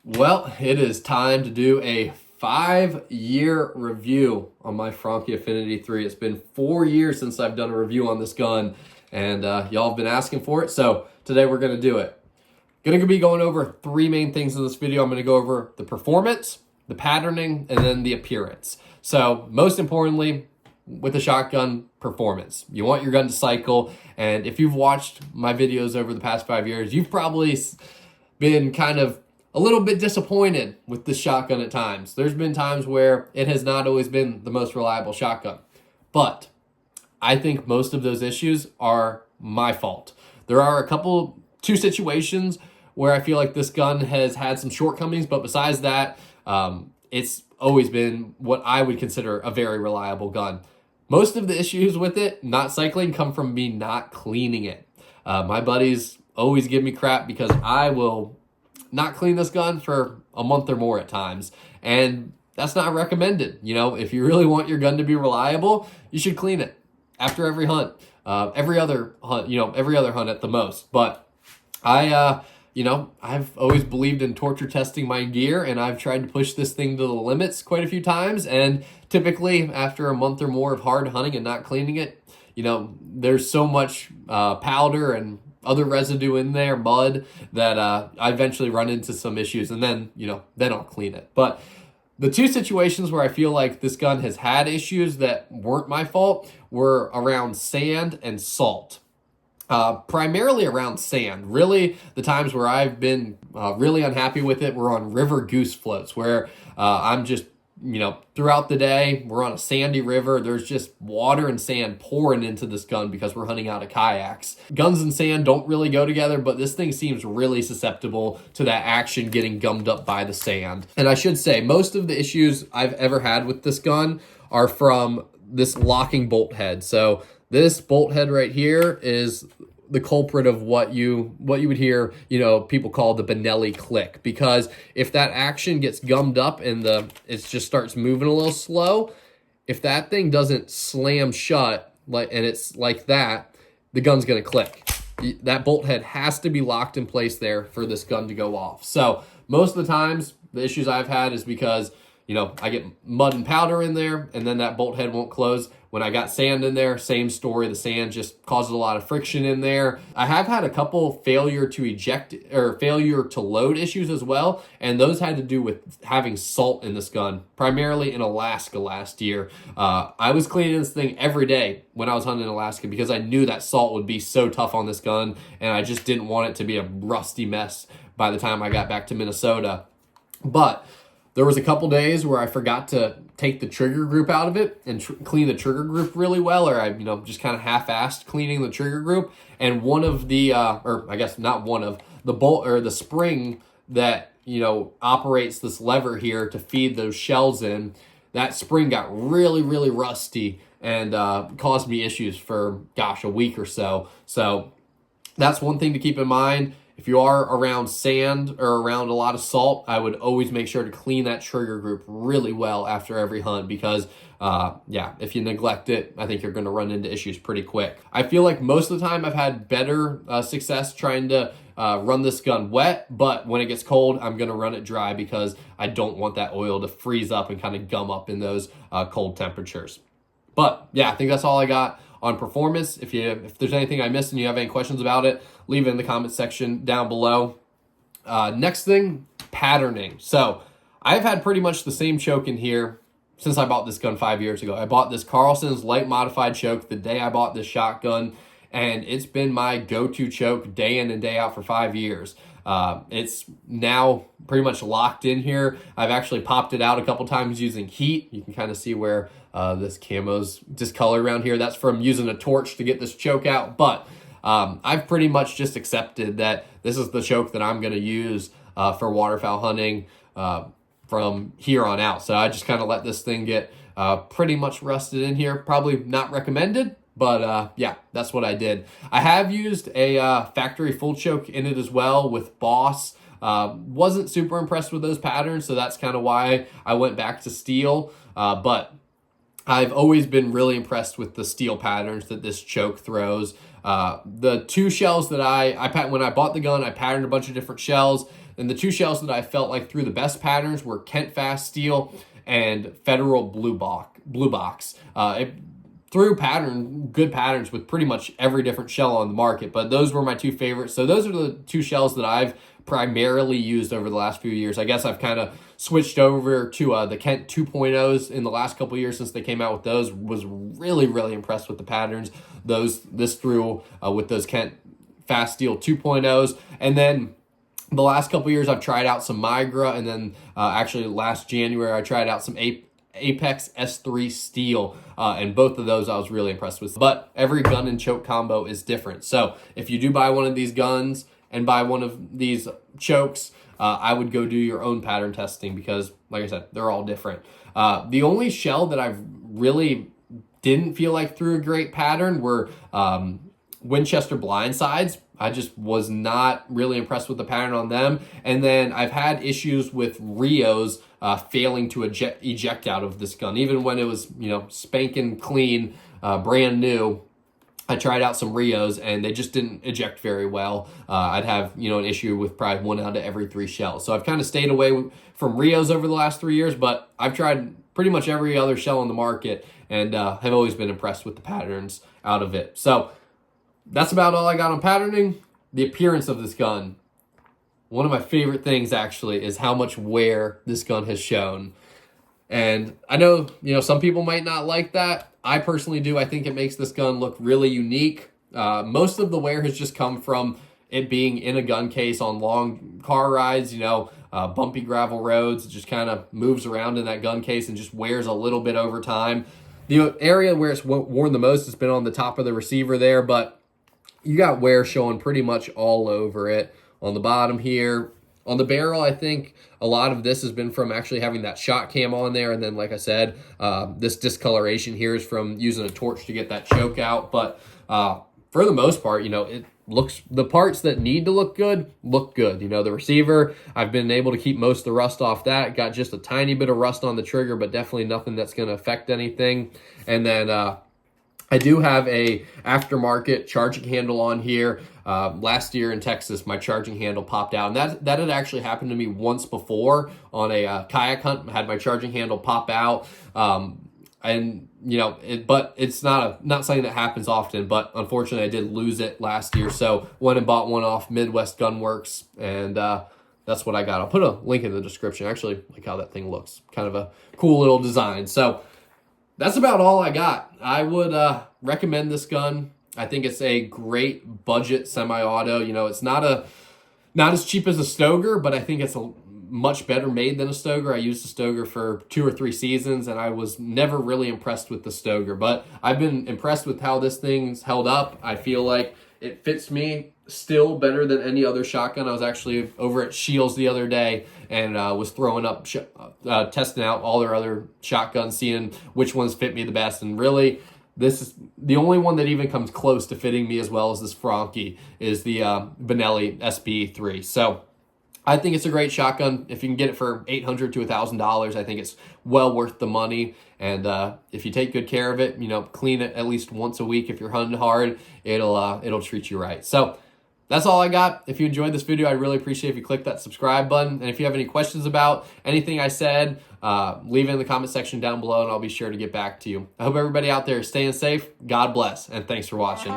Well, it is time to do a 5-year review on my Franchi Affinity 3. It's been 4 years since I've done a review on this gun, and y'all have been asking for it, so today we're going to do it. Going to be going over three main things in this video. I'm going to go over the performance, the patterning, and then the appearance. So most importantly, with the shotgun, performance. You want your gun to cycle, and if you've watched my videos over the past 5 years, you've probably been kind of a little bit disappointed with this shotgun at times. There's been times where it has not always been the most reliable shotgun. But I think most of those issues are my fault. There are two situations where I feel like this gun has had some shortcomings, but besides that, it's always been what I would consider a very reliable gun. Most of the issues with it not cycling come from me not cleaning it. My buddies always give me crap because I will not clean this gun for a month or more at times, and that's not recommended. You know, if you really want your gun to be reliable, you should clean it after every hunt, every other hunt, every other hunt at the most. But I've always believed in torture testing my gear, and I've tried to push this thing to the limits quite a few times, and typically after a month or more of hard hunting and not cleaning it, there's so much powder and other residue in there, mud, that I eventually run into some issues, and then I'll clean it. But the two situations where I feel like this gun has had issues that weren't my fault were around sand and salt. Primarily around sand. Really, the times where I've been really unhappy with it were on river goose floats, where I'm just, throughout the day, we're on a sandy river. There's just water and sand pouring into this gun because we're hunting out of kayaks. Guns and sand don't really go together, but this thing seems really susceptible to that action getting gummed up by the sand. And I should say, most of the issues I've ever had with this gun are from this locking bolt head. So this bolt head right here is the culprit of what you would hear, people call the Benelli click, because if that action gets gummed up and it just starts moving a little slow, if that thing doesn't slam shut and it's like that, the gun's gonna click. That bolt head has to be locked in place there for this gun to go off. So most of the times, the issues I've had is because I get mud and powder in there, and then that bolt head won't close. When I got sand in there, same story. The sand just causes a lot of friction in there. I have had a couple failure to load issues as well, and those had to do with having salt in this gun, primarily in Alaska last year. I was cleaning this thing every day when I was hunting in Alaska because I knew that salt would be so tough on this gun, and I just didn't want it to be a rusty mess by the time I got back to Minnesota. But there was a couple days where I forgot to take the trigger group out of it and clean the trigger group really well, or I, just kind of half-assed cleaning the trigger group. And one of the, or I guess not one of, the bolt or the spring that, operates this lever here to feed those shells in, that spring got really, really rusty and caused me issues for, a week or so. So that's one thing to keep in mind. If you are around sand or around a lot of salt, I would always make sure to clean that trigger group really well after every hunt because, if you neglect it, I think you're going to run into issues pretty quick. I feel like most of the time I've had better success trying to run this gun wet, but when it gets cold, I'm going to run it dry because I don't want that oil to freeze up and kind of gum up in those cold temperatures. But yeah, I think that's all I got on performance. If there's anything I missed and you have any questions about it, leave it in the comment section down below. Next thing, patterning. So I've had pretty much the same choke in here since I bought this gun 5 years ago. I bought this Carlson's light modified choke the day I bought this shotgun, and it's been my go-to choke day in and day out for 5 years. It's now pretty much locked in here. I've actually popped it out a couple times using heat. You can kind of see where this camo's discolored around here. That's from using a torch to get this choke out. But I've pretty much just accepted that this is the choke that I'm going to use for waterfowl hunting from here on out. So I just kind of let this thing get pretty much rusted in here. Probably not recommended, but yeah, that's what I did. I have used a factory full choke in it as well with Boss. Wasn't super impressed with those patterns, so that's kind of why I went back to steel. But I've always been really impressed with the steel patterns that this choke throws. The two shells that when I bought the gun, I patterned a bunch of different shells. And the two shells that I felt like threw the best patterns were Kent Fast Steel and Federal Blue Box. It threw good patterns with pretty much every different shell on the market, but those were my two favorites. So those are the two shells that I've primarily used over the last few years. I guess I've kind of switched over to the Kent 2.0s in the last couple of years since they came out with those. Was really impressed with the patterns this threw with those Kent Fast Steel 2.0s. And then the last couple of years I've tried out some Migra, and then actually last January I tried out some Apex S3 Steel, and both of those I was really impressed with. But every gun and choke combo is different. So if you do buy one of these guns and buy one of these chokes, I would go do your own pattern testing, because like I said, they're all different. The only shell that I've really didn't feel like threw a great pattern were Winchester blindsides. I just was not really impressed with the pattern on them. And then I've had issues with Rios failing to eject out of this gun. Even when it was, spanking clean, brand new, I tried out some Rios and they just didn't eject very well. I'd have, an issue with probably 1 out of every 3 shells. So I've kind of stayed away from Rios over the last 3 years, but I've tried pretty much every other shell on the market and have always been impressed with the patterns out of it. So that's about all I got on patterning. The appearance of this gun. One of my favorite things actually is how much wear this gun has shown. And I know, some people might not like that. I personally do. I think it makes this gun look really unique. Most of the wear has just come from it being in a gun case on long car rides, bumpy gravel roads. It just kind of moves around in that gun case and just wears a little bit over time. The area where it's worn the most has been on the top of the receiver there, but you got wear showing pretty much all over it. On the bottom here, on the barrel, I think a lot of this has been from actually having that shot cam on there. And then, like I said, this discoloration here is from using a torch to get that choke out. But for the most part, it looks, the parts that need to look good, look good. The receiver, I've been able to keep most of the rust off that. Got just a tiny bit of rust on the trigger, but definitely nothing that's going to affect anything. And then I do have a aftermarket charging handle on here. Last year in Texas, my charging handle popped out, and that had actually happened to me once before on a kayak hunt. I had my charging handle pop out, and but it's not something that happens often. But unfortunately, I did lose it last year, so went and bought one off Midwest Gunworks, and that's what I got. I'll put a link in the description. I actually like how that thing looks, kind of a cool little design. So that's about all I got. I would recommend this gun. I think it's a great budget semi-auto. It's not as cheap as a Stoeger, but I think it's a much better made than a Stoeger. I used a Stoeger for 2 or 3 seasons, and I was never really impressed with the Stoeger. But I've been impressed with how this thing's held up. I feel like it fits me still better than any other shotgun. I was actually over at Shields the other day and was throwing up, testing out all their other shotguns, seeing which ones fit me the best. And really, this is the only one that even comes close to fitting me as well as this Franchi is the Benelli SB3. So I think it's a great shotgun. If you can get it for $800 to $1,000, I think it's well worth the money. And if you take good care of it, clean it at least once a week. If you're hunting hard, it'll treat you right. So that's all I got. If you enjoyed this video, I'd really appreciate if you click that subscribe button. And if you have any questions about anything I said, leave it in the comment section down below, and I'll be sure to get back to you. I hope everybody out there is staying safe. God bless, and thanks for watching.